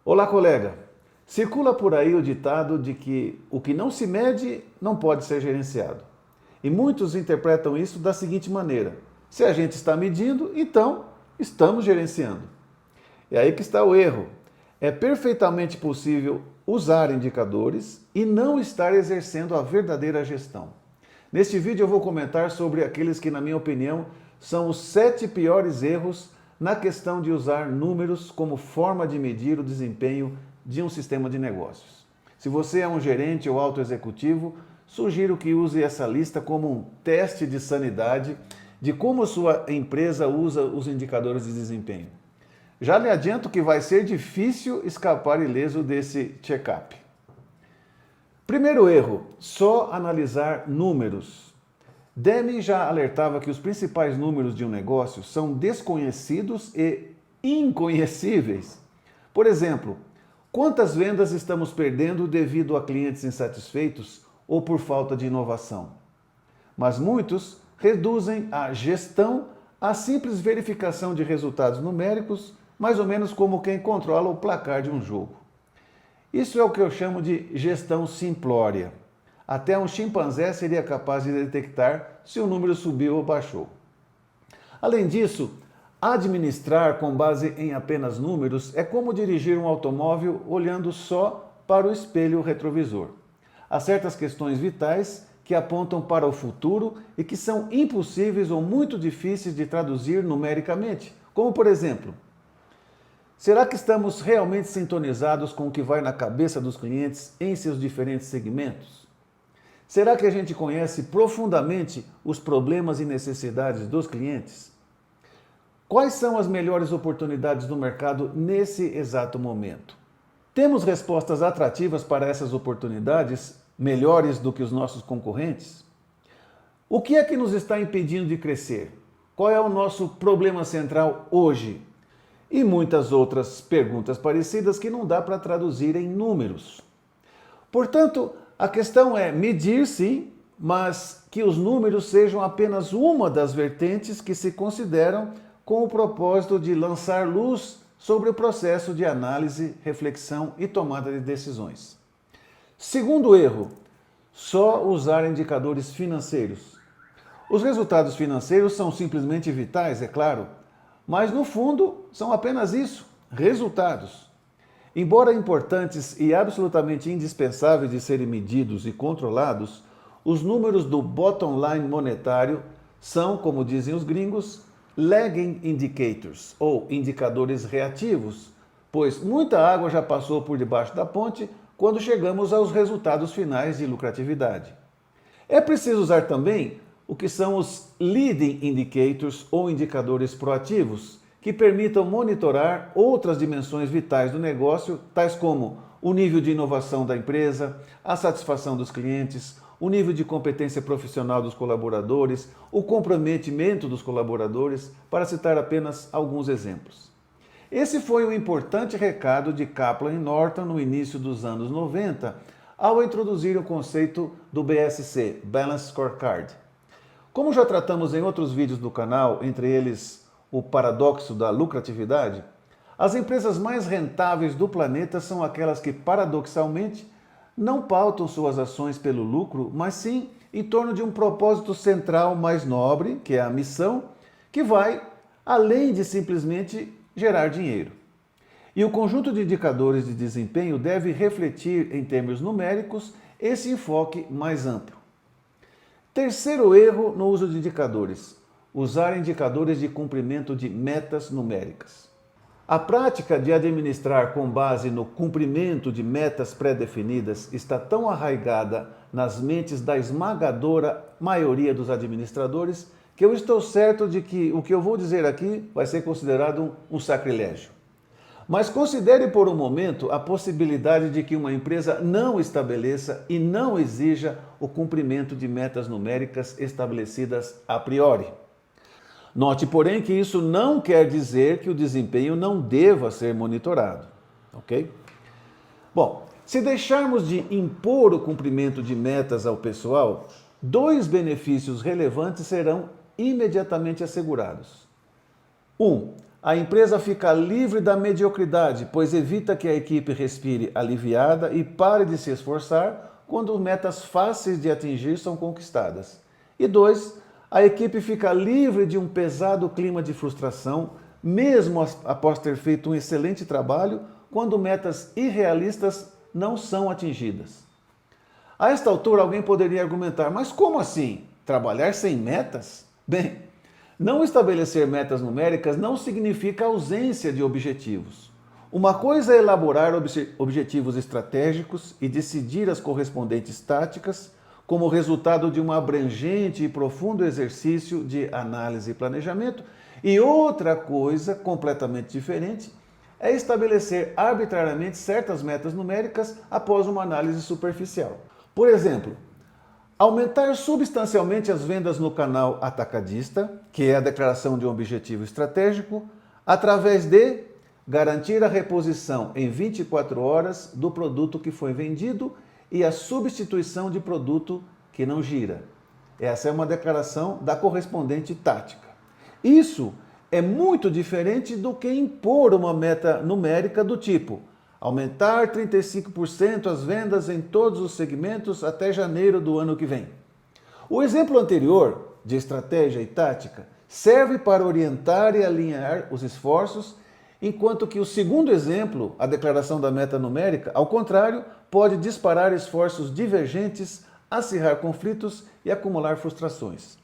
Olá, colega. Circula por aí o ditado de que o que não se mede não pode ser gerenciado. E muitos interpretam isso da seguinte maneira: se a gente está medindo, então estamos gerenciando. E aí que está o erro. É perfeitamente possível usar indicadores e não estar exercendo a verdadeira gestão. Neste vídeo eu vou comentar sobre aqueles que, na minha opinião, são os 7 piores erros na questão de usar números como forma de medir o desempenho de um sistema de negócios. Se você é um gerente ou alto executivo, sugiro que use essa lista como um teste de sanidade de como sua empresa usa os indicadores de desempenho. Já lhe adianto que vai ser difícil escapar ileso desse check-up. Primeiro erro, só analisar números. Deming já alertava que os principais números de um negócio são desconhecidos e inconhecíveis. Por exemplo, quantas vendas estamos perdendo devido a clientes insatisfeitos ou por falta de inovação? Mas muitos reduzem a gestão à simples verificação de resultados numéricos, mais ou menos como quem controla o placar de um jogo. Isso é o que eu chamo de gestão simplória. Até um chimpanzé seria capaz de detectar se o número subiu ou baixou. Além disso, administrar com base em apenas números é como dirigir um automóvel olhando só para o espelho retrovisor. Há certas questões vitais que apontam para o futuro e que são impossíveis ou muito difíceis de traduzir numericamente, como por exemplo: será que estamos realmente sintonizados com o que vai na cabeça dos clientes em seus diferentes segmentos? Será que a gente conhece profundamente os problemas e necessidades dos clientes? Quais são as melhores oportunidades do mercado nesse exato momento? Temos respostas atrativas para essas oportunidades, melhores do que os nossos concorrentes? O que é que nos está impedindo de crescer? Qual é o nosso problema central hoje? E muitas outras perguntas parecidas que não dá para traduzir em números. Portanto, a questão é medir, sim, mas que os números sejam apenas uma das vertentes que se consideram com o propósito de lançar luz sobre o processo de análise, reflexão e tomada de decisões. Segundo erro, só usar indicadores financeiros. Os resultados financeiros são simplesmente vitais, é claro, mas no fundo são apenas isso, resultados. Embora importantes e absolutamente indispensáveis de serem medidos e controlados, os números do bottom line monetário são, como dizem os gringos, lagging indicators, ou indicadores reativos, pois muita água já passou por debaixo da ponte quando chegamos aos resultados finais de lucratividade. É preciso usar também o que são os leading indicators, ou indicadores proativos, que permitam monitorar outras dimensões vitais do negócio, tais como o nível de inovação da empresa, a satisfação dos clientes, o nível de competência profissional dos colaboradores, o comprometimento dos colaboradores, para citar apenas alguns exemplos. Esse foi um importante recado de Kaplan e Norton no início dos anos 90, ao introduzir o conceito do BSC, Balanced Scorecard. Como já tratamos em outros vídeos do canal, entre eles o paradoxo da lucratividade, as empresas mais rentáveis do planeta são aquelas que, paradoxalmente, não pautam suas ações pelo lucro, mas sim em torno de um propósito central mais nobre, que é a missão, que vai além de simplesmente gerar dinheiro. E o conjunto de indicadores de desempenho deve refletir, em termos numéricos, esse enfoque mais amplo. Terceiro erro no uso de indicadores: usar indicadores de cumprimento de metas numéricas. A prática de administrar com base no cumprimento de metas pré-definidas está tão arraigada nas mentes da esmagadora maioria dos administradores que eu estou certo de que o que eu vou dizer aqui vai ser considerado um sacrilégio. Mas considere por um momento a possibilidade de que uma empresa não estabeleça e não exija o cumprimento de metas numéricas estabelecidas a priori. Note, porém, que isso não quer dizer que o desempenho não deva ser monitorado, ok? Bom, se deixarmos de impor o cumprimento de metas ao pessoal, 2 benefícios relevantes serão imediatamente assegurados. 1. a empresa fica livre da mediocridade, pois evita que a equipe respire aliviada e pare de se esforçar quando metas fáceis de atingir são conquistadas. E 2, a equipe fica livre de um pesado clima de frustração, mesmo após ter feito um excelente trabalho, quando metas irrealistas não são atingidas. A esta altura, alguém poderia argumentar, mas como assim? Trabalhar sem metas? Bem, não estabelecer metas numéricas não significa ausência de objetivos. Uma coisa é elaborar objetivos estratégicos e decidir as correspondentes táticas como resultado de um abrangente e profundo exercício de análise e planejamento, e outra coisa completamente diferente é estabelecer arbitrariamente certas metas numéricas após uma análise superficial. Por exemplo, aumentar substancialmente as vendas no canal atacadista, que é a declaração de um objetivo estratégico, através de garantir a reposição em 24 horas do produto que foi vendido e a substituição de produto que não gira. Essa é uma declaração da correspondente tática. Isso é muito diferente do que impor uma meta numérica do tipo aumentar 35% as vendas em todos os segmentos até janeiro do ano que vem. O exemplo anterior, de estratégia e tática, serve para orientar e alinhar os esforços, enquanto que o segundo exemplo, a declaração da meta numérica, ao contrário, pode disparar esforços divergentes, acirrar conflitos e acumular frustrações.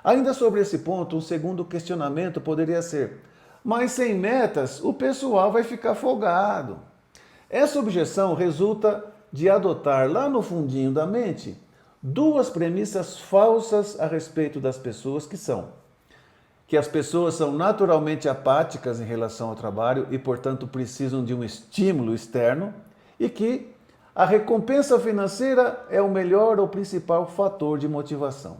Ainda sobre esse ponto, um segundo questionamento poderia ser: mas sem metas, o pessoal vai ficar folgado. Essa objeção resulta de adotar lá no fundinho da mente duas premissas falsas a respeito das pessoas que as pessoas são naturalmente apáticas em relação ao trabalho e, portanto, precisam de um estímulo externo, e que a recompensa financeira é o melhor ou principal fator de motivação.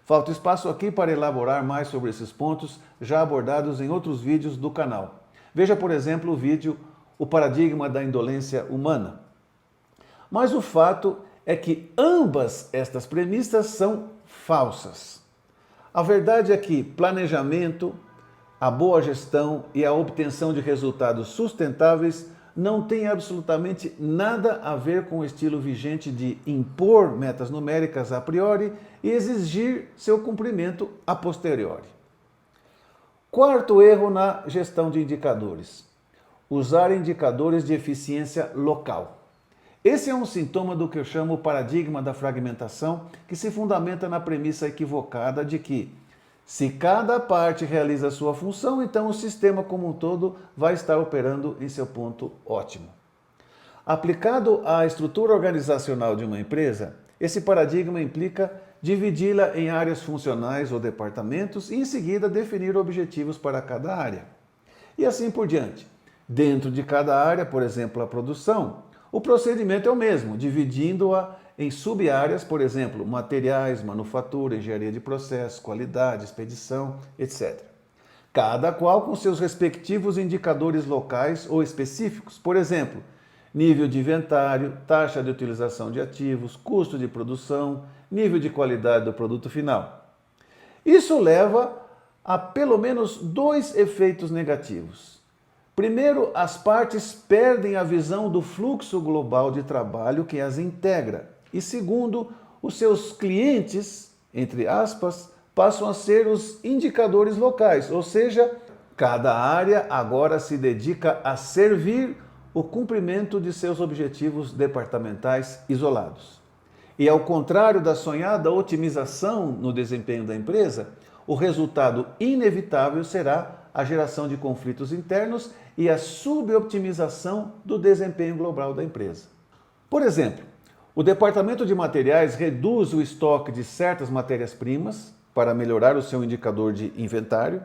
Falta espaço aqui para elaborar mais sobre esses pontos já abordados em outros vídeos do canal. Veja, por exemplo, o vídeo O Paradigma da Indolência Humana. Mas o fato é que ambas estas premissas são falsas. A verdade é que planejamento, a boa gestão e a obtenção de resultados sustentáveis não têm absolutamente nada a ver com o estilo vigente de impor metas numéricas a priori e exigir seu cumprimento a posteriori. Quarto erro na gestão de indicadores: usar indicadores de eficiência local. Esse é um sintoma do que eu chamo o paradigma da fragmentação, que se fundamenta na premissa equivocada de que, se cada parte realiza a sua função, então o sistema como um todo vai estar operando em seu ponto ótimo. Aplicado à estrutura organizacional de uma empresa, esse paradigma implica dividi-la em áreas funcionais ou departamentos e, em seguida, definir objetivos para cada área. E assim por diante. Dentro de cada área, por exemplo, a produção, o procedimento é o mesmo, dividindo-a em sub-áreas, por exemplo, materiais, manufatura, engenharia de processos, qualidade, expedição, etc. Cada qual com seus respectivos indicadores locais ou específicos, por exemplo, nível de inventário, taxa de utilização de ativos, custo de produção, nível de qualidade do produto final. Isso leva a pelo menos dois efeitos negativos. Primeiro, as partes perdem a visão do fluxo global de trabalho que as integra. E segundo, os seus clientes, entre aspas, passam a ser os indicadores locais, ou seja, cada área agora se dedica a servir o cumprimento de seus objetivos departamentais isolados. E ao contrário da sonhada otimização no desempenho da empresa, o resultado inevitável será a geração de conflitos internos e a suboptimização do desempenho global da empresa. Por exemplo, o departamento de materiais reduz o estoque de certas matérias-primas para melhorar o seu indicador de inventário,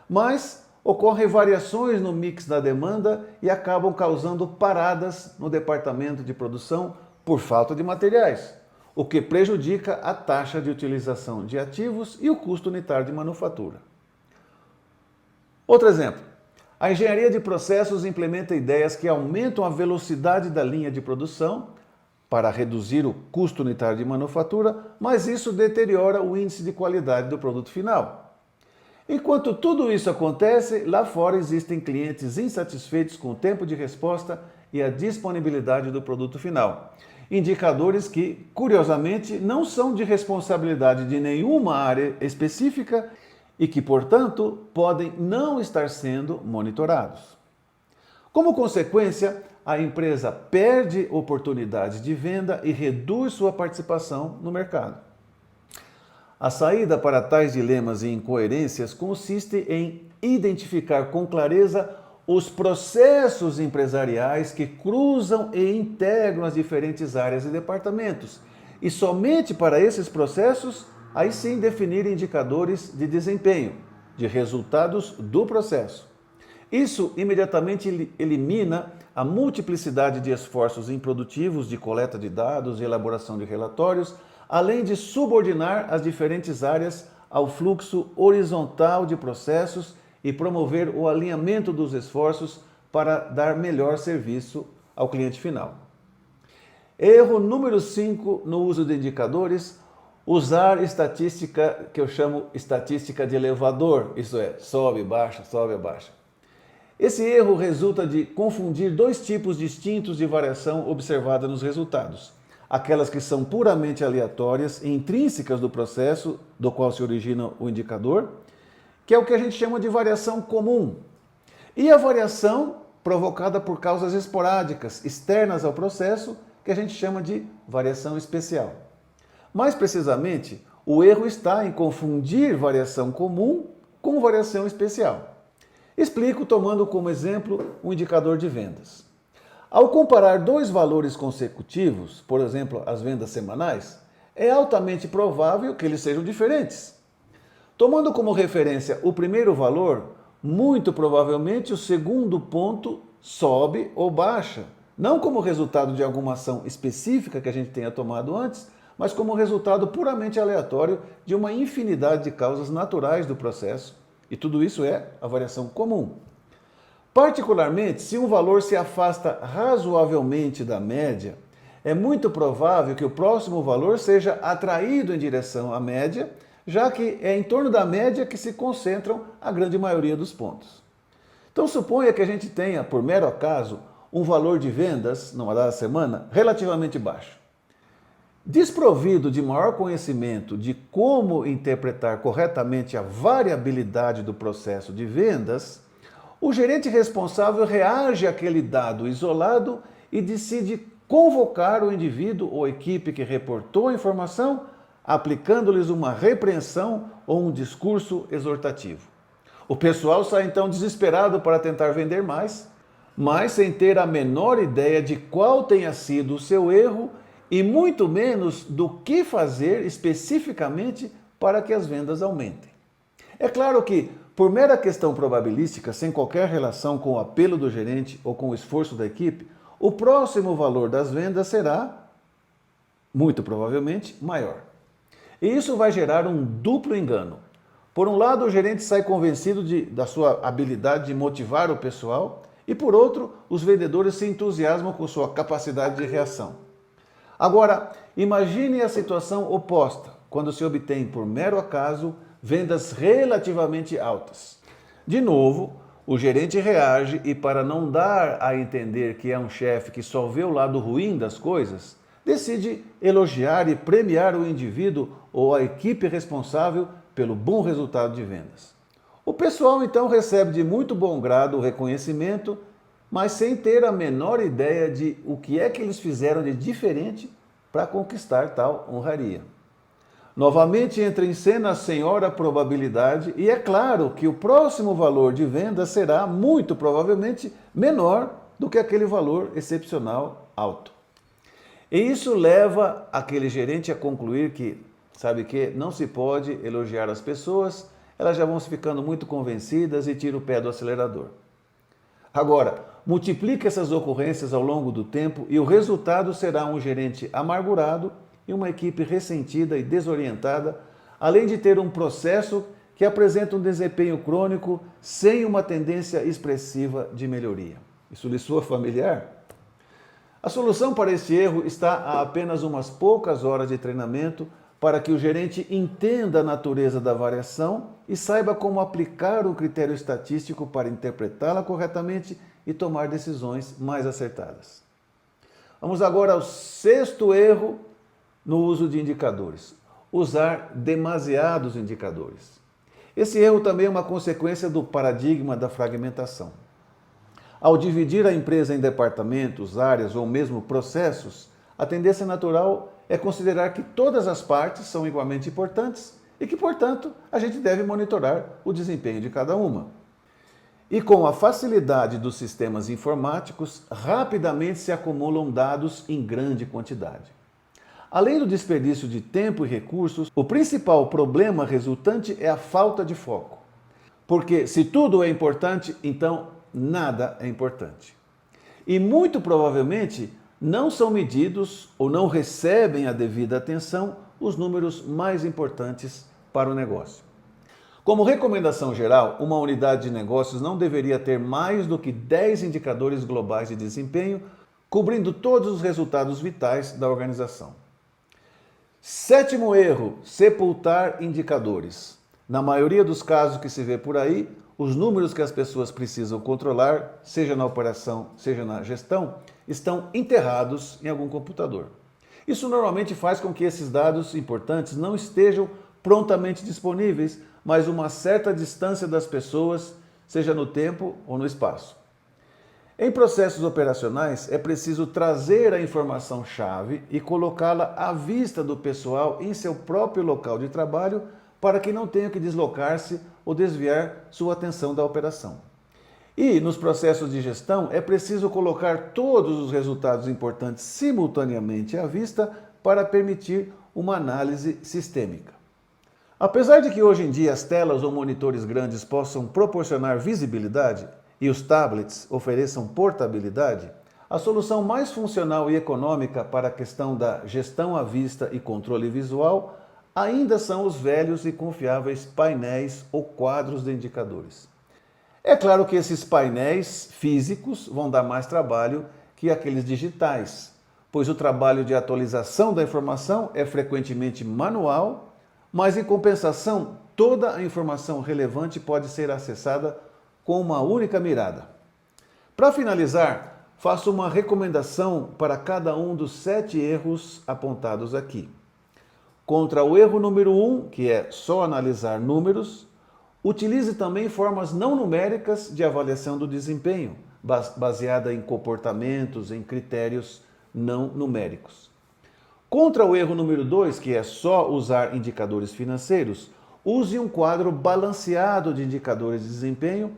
mas ocorrem variações no mix da demanda e acabam causando paradas no departamento de produção por falta de materiais, o que prejudica a taxa de utilização de ativos e o custo unitário de manufatura. Outro exemplo, a engenharia de processos implementa ideias que aumentam a velocidade da linha de produção para reduzir o custo unitário de manufatura, mas isso deteriora o índice de qualidade do produto final. Enquanto tudo isso acontece, lá fora existem clientes insatisfeitos com o tempo de resposta e a disponibilidade do produto final. Indicadores que, curiosamente, não são de responsabilidade de nenhuma área específica e que, portanto, podem não estar sendo monitorados. Como consequência, a empresa perde oportunidades de venda e reduz sua participação no mercado. A saída para tais dilemas e incoerências consiste em identificar com clareza os processos empresariais que cruzam e integram as diferentes áreas e departamentos. E somente para esses processos, aí sim definir indicadores de desempenho, de resultados do processo. Isso imediatamente elimina a multiplicidade de esforços improdutivos de coleta de dados e elaboração de relatórios, além de subordinar as diferentes áreas ao fluxo horizontal de processos e promover o alinhamento dos esforços para dar melhor serviço ao cliente final. Erro número 5 no uso de indicadores: usar estatística que eu chamo estatística de elevador, isso é, sobe, baixa, sobe, baixa. Esse erro resulta de confundir dois tipos distintos de variação observada nos resultados. Aquelas que são puramente aleatórias e intrínsecas do processo do qual se origina o indicador, que é o que a gente chama de variação comum, e a variação provocada por causas esporádicas, externas ao processo, que a gente chama de variação especial. Mais precisamente, o erro está em confundir variação comum com variação especial. Explico tomando como exemplo um indicador de vendas. Ao comparar dois valores consecutivos, por exemplo, as vendas semanais, é altamente provável que eles sejam diferentes. Tomando como referência o primeiro valor, muito provavelmente o segundo ponto sobe ou baixa, não como resultado de alguma ação específica que a gente tenha tomado antes, mas como resultado puramente aleatório de uma infinidade de causas naturais do processo, e tudo isso é a variação comum. Particularmente, se um valor se afasta razoavelmente da média, é muito provável que o próximo valor seja atraído em direção à média, já que é em torno da média que se concentram a grande maioria dos pontos. Então suponha que a gente tenha, por mero acaso, um valor de vendas, numa dada semana, relativamente baixo. Desprovido de maior conhecimento de como interpretar corretamente a variabilidade do processo de vendas, o gerente responsável reage àquele dado isolado e decide convocar o indivíduo ou equipe que reportou a informação, aplicando-lhes uma repreensão ou um discurso exortativo. O pessoal sai então desesperado para tentar vender mais, mas sem ter a menor ideia de qual tenha sido o seu erro e muito menos do que fazer especificamente para que as vendas aumentem. É claro que, por mera questão probabilística, sem qualquer relação com o apelo do gerente ou com o esforço da equipe, o próximo valor das vendas será, muito provavelmente, maior. E isso vai gerar um duplo engano. Por um lado, o gerente sai convencido da sua habilidade de motivar o pessoal, e por outro, os vendedores se entusiasmam com sua capacidade de reação. Agora, imagine a situação oposta, quando se obtém, por mero acaso, vendas relativamente altas. De novo, o gerente reage e, para não dar a entender que é um chefe que só vê o lado ruim das coisas, decide elogiar e premiar o indivíduo ou a equipe responsável pelo bom resultado de vendas. O pessoal então recebe de muito bom grado o reconhecimento, mas sem ter a menor ideia de o que é que eles fizeram de diferente para conquistar tal honraria. Novamente entra em cena a senhora probabilidade e é claro que o próximo valor de venda será muito provavelmente menor do que aquele valor excepcional alto. E isso leva aquele gerente a concluir que, sabe que, não se pode elogiar as pessoas, elas já vão se ficando muito convencidas e tira o pé do acelerador. Agora, multiplique essas ocorrências ao longo do tempo e o resultado será um gerente amargurado e uma equipe ressentida e desorientada, além de ter um processo que apresenta um desempenho crônico sem uma tendência expressiva de melhoria. Isso lhe soa familiar? A solução para este erro está a apenas umas poucas horas de treinamento para que o gerente entenda a natureza da variação e saiba como aplicar o critério estatístico para interpretá-la corretamente e tomar decisões mais acertadas. Vamos agora ao sexto erro no uso de indicadores: usar demasiados indicadores. Esse erro também é uma consequência do paradigma da fragmentação. Ao dividir a empresa em departamentos, áreas ou mesmo processos, a tendência natural é considerar que todas as partes são igualmente importantes e que, portanto, a gente deve monitorar o desempenho de cada uma. E com a facilidade dos sistemas informáticos, rapidamente se acumulam dados em grande quantidade. Além do desperdício de tempo e recursos, o principal problema resultante é a falta de foco. Porque se tudo é importante, então nada é importante. E muito provavelmente não são medidos ou não recebem a devida atenção os números mais importantes para o negócio. Como recomendação geral, uma unidade de negócios não deveria ter mais do que 10 indicadores globais de desempenho, cobrindo todos os resultados vitais da organização. Sétimo erro: sepultar indicadores. Na maioria dos casos que se vê por aí, os números que as pessoas precisam controlar, seja na operação, seja na gestão, estão enterrados em algum computador. Isso normalmente faz com que esses dados importantes não estejam prontamente disponíveis, mas uma certa distância das pessoas, seja no tempo ou no espaço. Em processos operacionais, é preciso trazer a informação-chave e colocá-la à vista do pessoal em seu próprio local de trabalho para que não tenha que deslocar-se ou desviar sua atenção da operação. E nos processos de gestão, é preciso colocar todos os resultados importantes simultaneamente à vista para permitir uma análise sistêmica. Apesar de que hoje em dia as telas ou monitores grandes possam proporcionar visibilidade e os tablets ofereçam portabilidade, a solução mais funcional e econômica para a questão da gestão à vista e controle visual ainda são os velhos e confiáveis painéis ou quadros de indicadores. É claro que esses painéis físicos vão dar mais trabalho que aqueles digitais, pois o trabalho de atualização da informação é frequentemente manual, mas em compensação, toda a informação relevante pode ser acessada com uma única mirada. Para finalizar, faço uma recomendação para cada um dos 7 erros apontados aqui. Contra o erro número 1, que é só analisar números, utilize também formas não numéricas de avaliação do desempenho, baseada em comportamentos, em critérios não numéricos. Contra o erro número 2, que é só usar indicadores financeiros, use um quadro balanceado de indicadores de desempenho,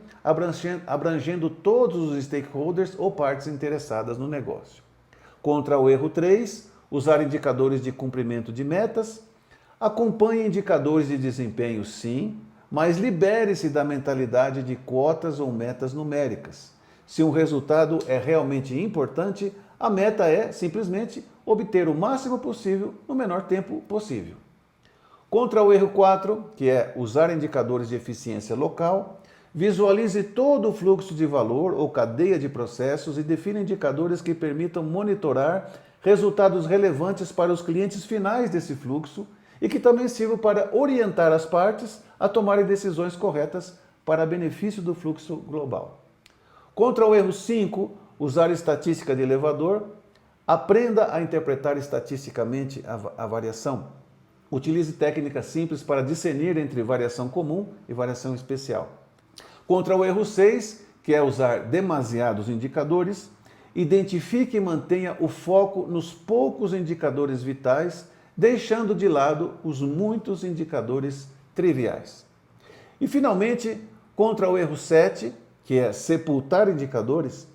abrangendo todos os stakeholders ou partes interessadas no negócio. Contra o erro 3, usar indicadores de cumprimento de metas. Acompanhe indicadores de desempenho, sim, mas libere-se da mentalidade de cotas ou metas numéricas. Se um resultado é realmente importante, a meta é simplesmente obter o máximo possível no menor tempo possível. Contra o erro 4, que é usar indicadores de eficiência local, visualize todo o fluxo de valor ou cadeia de processos e defina indicadores que permitam monitorar resultados relevantes para os clientes finais desse fluxo e que também sirvam para orientar as partes a tomarem decisões corretas para benefício do fluxo global. Contra o erro 5, usar estatística de elevador, aprenda a interpretar estatisticamente a variação. Utilize técnicas simples para discernir entre variação comum e variação especial. Contra o erro 6, que é usar demasiados indicadores, identifique e mantenha o foco nos poucos indicadores vitais, deixando de lado os muitos indicadores triviais. E finalmente, contra o erro 7, que é sepultar indicadores,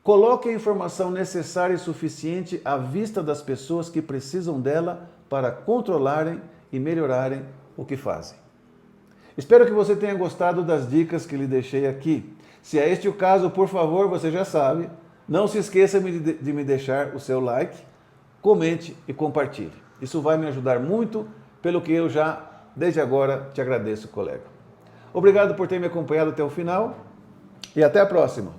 coloque a informação necessária e suficiente à vista das pessoas que precisam dela para controlarem e melhorarem o que fazem. Espero que você tenha gostado das dicas que lhe deixei aqui. Se é este o caso, por favor, você já sabe, não se esqueça de me deixar o seu like, comente e compartilhe. Isso vai me ajudar muito, pelo que eu já, desde agora, te agradeço, colega. Obrigado por ter me acompanhado até o final e até a próxima.